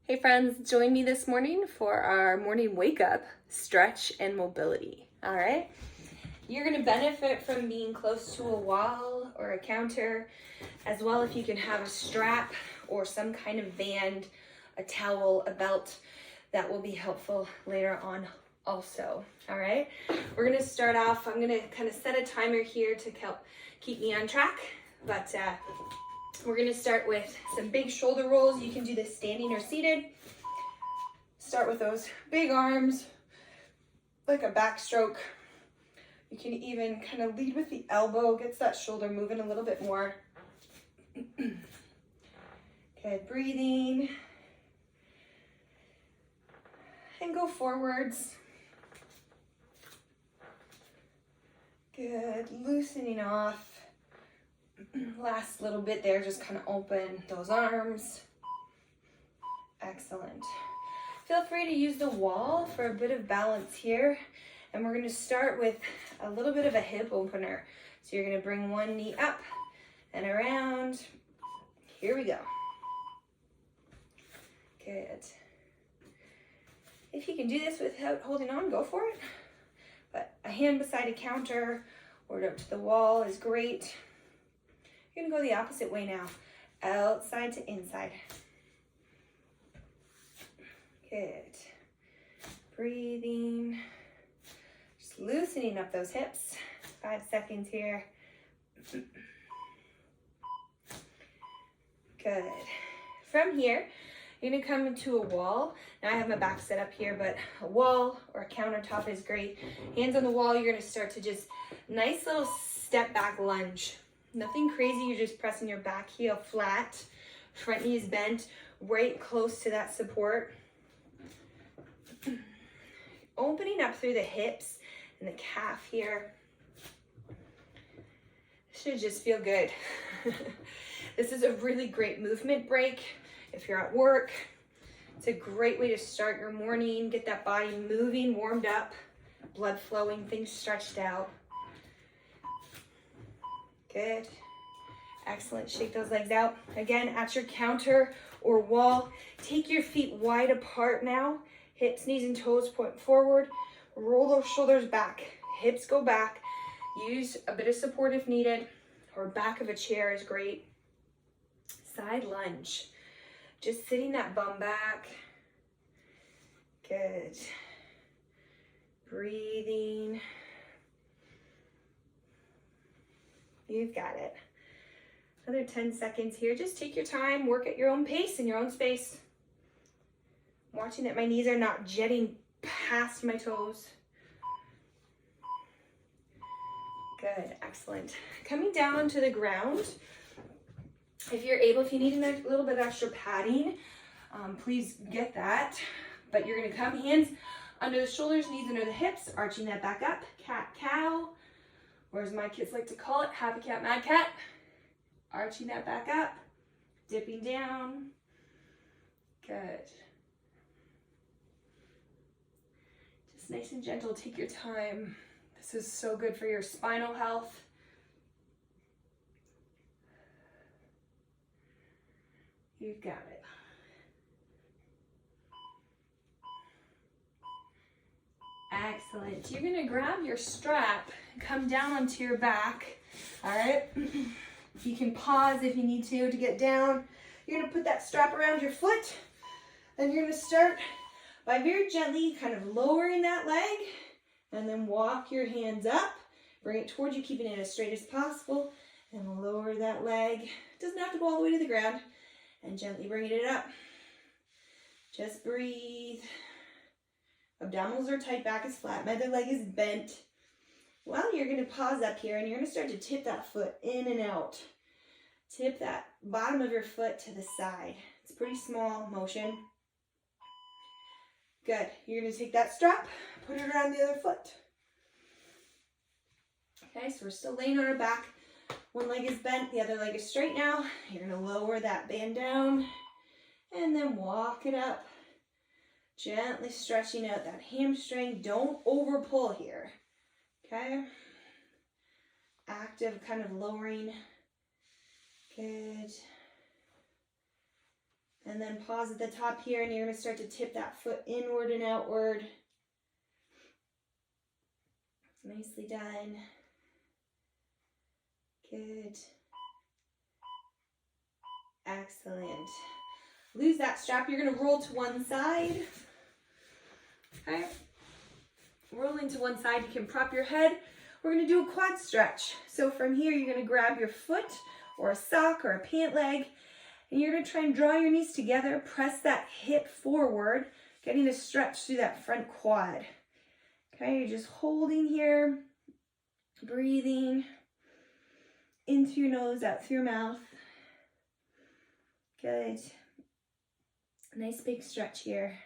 Hey friends, join me this morning for our morning wake up stretch and mobility. All right. You're going to benefit from being close to a wall or a counter, as well if you can have a strap or some kind of band, a towel, a belt. That will be helpful later on also. All right. We're going to start off. I'm going to kind of set a timer here to help keep me on track, but we're going to start with some big shoulder rolls. You can do this standing or seated. Start with those big arms, like a backstroke. You can even kind of lead with the elbow, gets that shoulder moving a little bit more. Okay, breathing. And go forwards. Good, loosening off. Last little bit there, just kind of open those arms. Excellent. Feel free to use the wall for a bit of balance here. And we're going to start with a little bit of a hip opener. So you're going to bring one knee up and around. Here we go. Good. If you can do this without holding on, go for it. But a hand beside a counter or up to the wall is great. You're going to go the opposite way now. Outside to inside. Good. Breathing. Just loosening up those hips. 5 seconds here. Good. From here, you're going to come into a wall. Now I have my back set up here, but a wall or a countertop is great. Hands on the wall, you're going to start to just nice little step back lunge. Nothing crazy, you're just pressing your back heel flat. Front knee is bent, right close to that support. Opening up through the hips and the calf here. Should just feel good. This is a really great movement break. If you're at work, it's a great way to start your morning, get that body moving, warmed up, blood flowing, things stretched out. Good. Excellent. Shake those legs out. Again, at your counter or wall, take your feet wide apart now. Hips, knees, and toes point forward. Roll those shoulders back. Hips go back. Use a bit of support if needed, or back of a chair is great. Side lunge. Just sitting that bum back. Good. Breathing. You've got it. Another 10 seconds here. Just take your time. Work at your own pace in your own space. Watching that my knees are not jetting past my toes. Good. Excellent. Coming down to the ground. If you're able, if you need a little bit of extra padding, please get that. But you're going to come hands under the shoulders, knees under the hips, arching that back up. Cat, cow. Or as my kids like to call it, happy cat, mad cat. Arching that back up, dipping down. Good. Just nice and gentle, take your time. This is so good for your spinal health. You've got it. Excellent. You're going to grab your strap, come down onto your back. All right. You can pause if you need to get down. You're going to put that strap around your foot, and you're going to start by very gently kind of lowering that leg, and then walk your hands up. Bring it towards you, keeping it as straight as possible, and lower that leg. It doesn't have to go all the way to the ground, and gently bring it up. Just breathe. Abdominals are tight, back is flat, nether leg is bent. Well, you're going to pause up here, and you're going to start to tip that foot in and out. Tip that bottom of your foot to the side. It's a pretty small motion. Good. You're going to take that strap, put it around the other foot. Okay, so we're still laying on our back. One leg is bent, the other leg is straight now. You're going to lower that band down, and then walk it up. Gently stretching out that hamstring. Don't over pull here. Okay. Active kind of lowering. Good. And then pause at the top here, and you're going to start to tip that foot inward and outward. Nicely done. Good. Excellent. Lose that strap. You're going to roll to one side. Okay. Rolling to one side. You can prop your head. We're going to do a quad stretch. So from here, you're going to grab your foot or a sock or a pant leg, and you're going to try and draw your knees together. Press that hip forward, getting a stretch through that front quad. Okay, you're just holding here, breathing in through your nose, out through your mouth. Good. Nice big stretch here.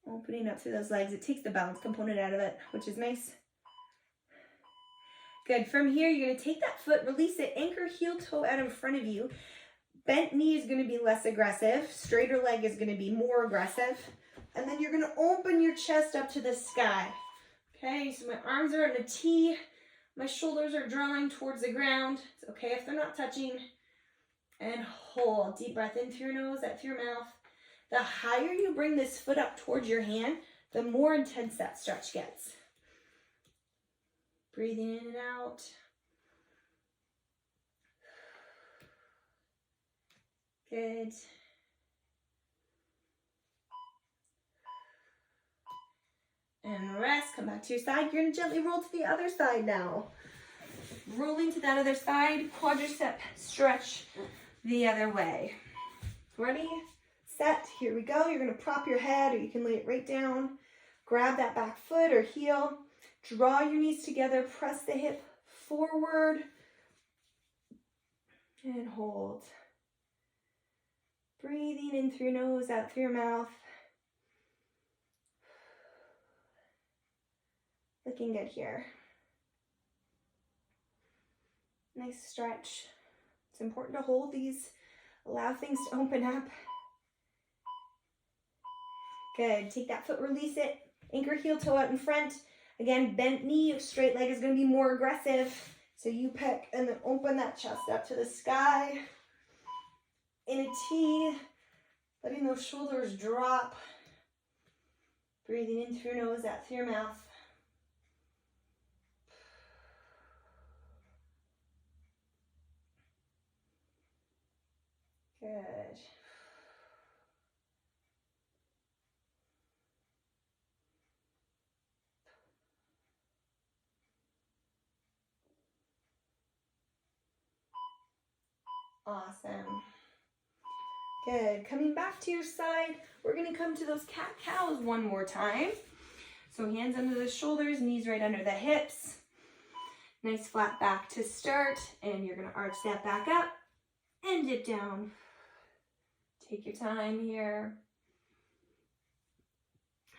Opening up through those legs. It takes the balance component out of it, which is nice. Good. From here, you're going to take that foot, release it, anchor heel toe out in front of you. Bent knee is going to be less aggressive. Straighter leg is going to be more aggressive. And then you're going to open your chest up to the sky. Okay, so my arms are in a T. My shoulders are drawing towards the ground. It's okay if they're not touching. And hold. Deep breath in through your nose, out through your mouth. The higher you bring this foot up towards your hand, the more intense that stretch gets. Breathing in and out. Good. And rest. Come back to your side. You're going to gently roll to the other side now. Rolling to that other side. Quadricep stretch the other way. Ready? Set. Here we go. You're going to prop your head, or you can lay it right down. Grab that back foot or heel. Draw your knees together. Press the hip forward. And hold. Breathing in through your nose, out through your mouth. Looking good here. Nice stretch. It's important to hold these. Allow things to open up. Good. Take that foot, release it. Anchor heel toe out in front. Again, bent knee, straight leg is going to be more aggressive. So you pick and then open that chest up to the sky. In a T, letting those shoulders drop. Breathing in through your nose, out through your mouth. Good. Awesome. Good. Coming back to your side, we're going to come to those cat-cows one more time. So hands under the shoulders, knees right under the hips. Nice flat back to start, and you're going to arch that back up and dip down. Take your time here.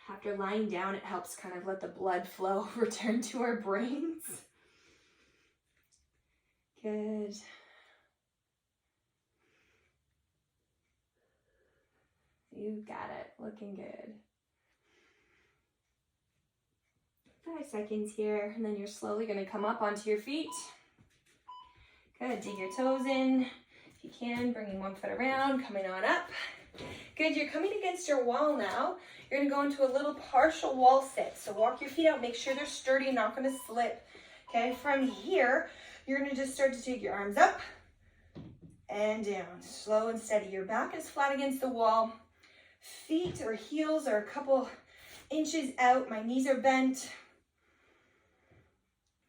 After lying down, it helps kind of let the blood flow return to our brains. Good. You got it. Looking good. 5 seconds here, and then you're slowly going to come up onto your feet. Good. Dig your toes in. If you can, bringing one foot around, coming on up. Good. You're coming against your wall now. You're going to go into a little partial wall sit. So walk your feet out. Make sure they're sturdy, not going to slip. Okay. From here, you're going to just start to take your arms up and down. Slow and steady. Your back is flat against the wall. Feet or heels are a couple inches out. My knees are bent.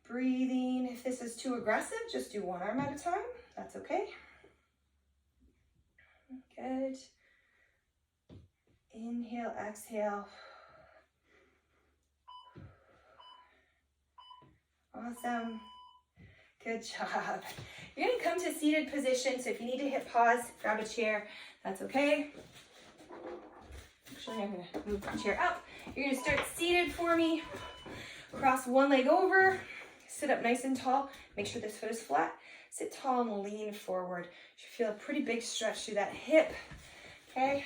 Breathing. If this is too aggressive, just do one arm at a time. That's okay. Good. Inhale, exhale. Awesome. Good job. You're going to come to seated position. So if you need to hit pause, grab a chair. That's okay. Actually, I'm going to move my chair up. You're going to start seated for me. Cross one leg over. Sit up nice and tall. Make sure this foot is flat. Sit tall and lean forward. You should feel a pretty big stretch through that hip. Okay.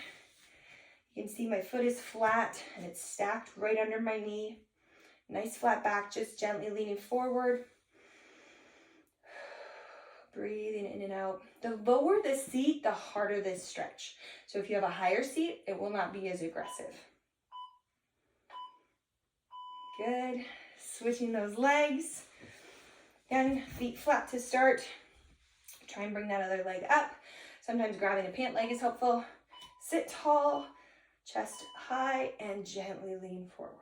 You can see my foot is flat and it's stacked right under my knee. Nice flat back, just gently leaning forward. Breathing in and out. The lower the seat, the harder this stretch. So if you have a higher seat, it will not be as aggressive. Good. Switching those legs. Again, feet flat to start. Try and bring that other leg up. Sometimes grabbing a pant leg is helpful. Sit tall, chest high, and gently lean forward.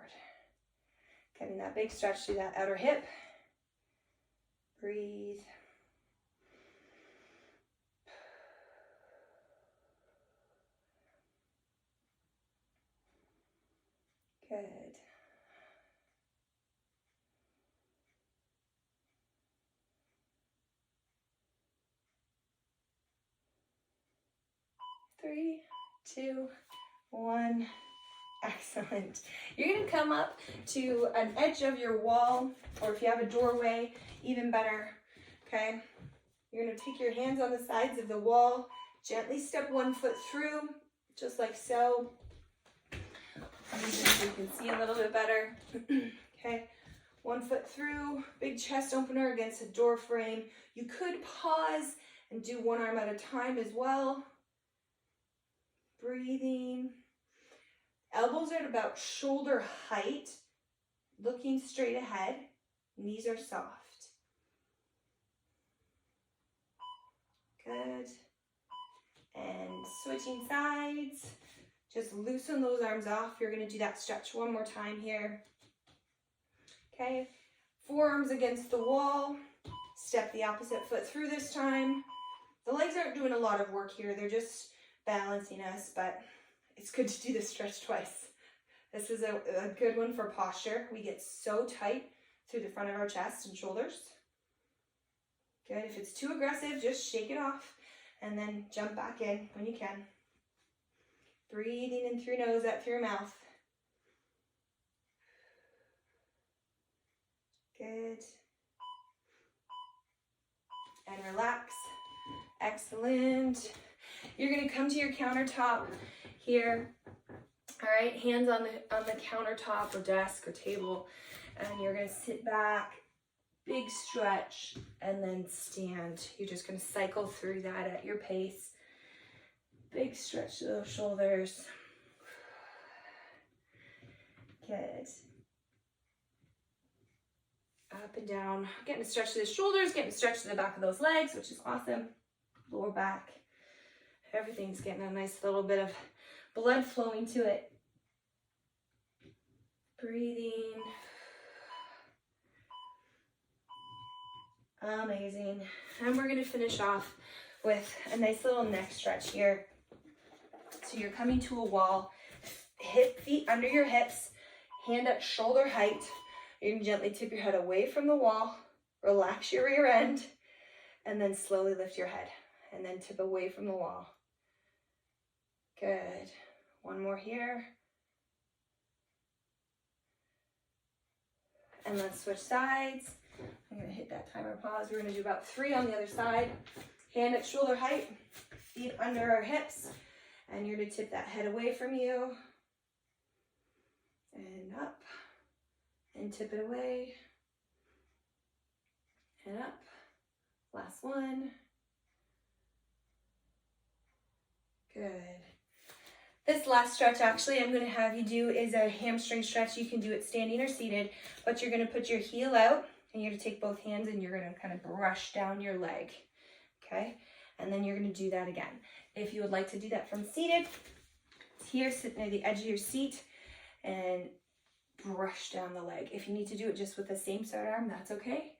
Getting that big stretch through that outer hip. Breathe. Good. Three, two, one. Excellent. You're going to come up to an edge of your wall, or if you have a doorway, even better. Okay? You're going to take your hands on the sides of the wall, gently step one foot through, just like so. So you can see a little bit better. Okay? 1 foot through, big chest opener against a door frame. You could pause and do one arm at a time as well. Breathing. Elbows are at about shoulder height, looking straight ahead. Knees are soft. Good. And switching sides. Just loosen those arms off. You're going to do that stretch one more time here. Okay. Forearms against the wall. Step the opposite foot through this time. The legs aren't doing a lot of work here. They're just balancing us, but it's good to do this stretch twice. This is a good one for posture. We get so tight through the front of our chest and shoulders. Good. If it's too aggressive, just shake it off and then jump back in when you can. Breathing in through your nose, out through your mouth. Good. And relax. Excellent. You're going to come to your countertop here. All right, hands on the countertop or desk or table, and you're going to sit back, big stretch, and then stand. You're just going to cycle through that at your pace. Big stretch to those shoulders. Good. Up and down. Getting a stretch to the shoulders, getting a stretch to the back of those legs, which is awesome. Lower back. Everything's getting a nice little bit of blood flowing to it. Breathing. Amazing. And we're going to finish off with a nice little neck stretch here. So you're coming to a wall, feet under your hips, hand at shoulder height. You can gently tip your head away from the wall, relax your rear end, and then slowly lift your head, and then tip away from the wall. Good. One more here. And let's switch sides. I'm going to hit that timer pause. We're going to do about 3 on the other side. Hand at shoulder height, feet under our hips, and you're going to tip that head away from you. And up. And tip it away. And up. Last one. Good. This last stretch actually I'm going to have you do is a hamstring stretch. You can do it standing or seated, but you're going to put your heel out and you're going to take both hands and you're going to kind of brush down your leg. Okay? And then you're going to do that again. If you would like to do that from seated, here, sit near the edge of your seat and brush down the leg. If you need to do it just with the same side arm, that's okay.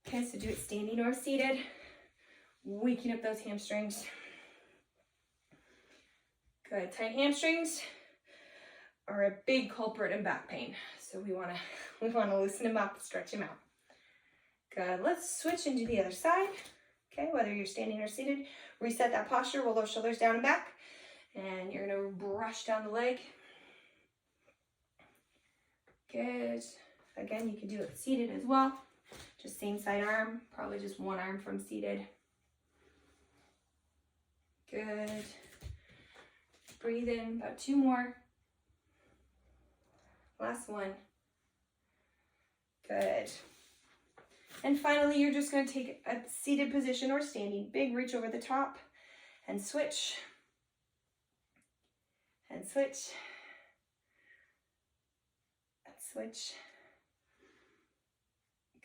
Okay, so do it standing or seated, waking up those hamstrings. Good. Tight hamstrings are a big culprit in back pain, so we want to loosen them up, stretch them out. Good. Let's switch and do the other side. Okay, whether you're standing or seated, reset that posture, roll those shoulders down and back, and you're going to brush down the leg. Good. Again, you can do it seated as well. Just same side arm, probably just one arm from seated. Good. Breathe in, about 2 more. Last one. Good. And finally, you're just going to take a seated position or standing. Big reach over the top and switch. And switch. And switch.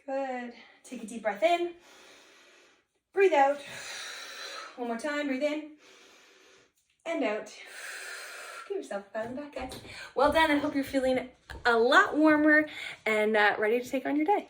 Good. Take a deep breath in. Breathe out. One more time. Breathe in. And out. Give yourself a pat on the back, guys. Well done. I hope you're feeling a lot warmer and ready to take on your day.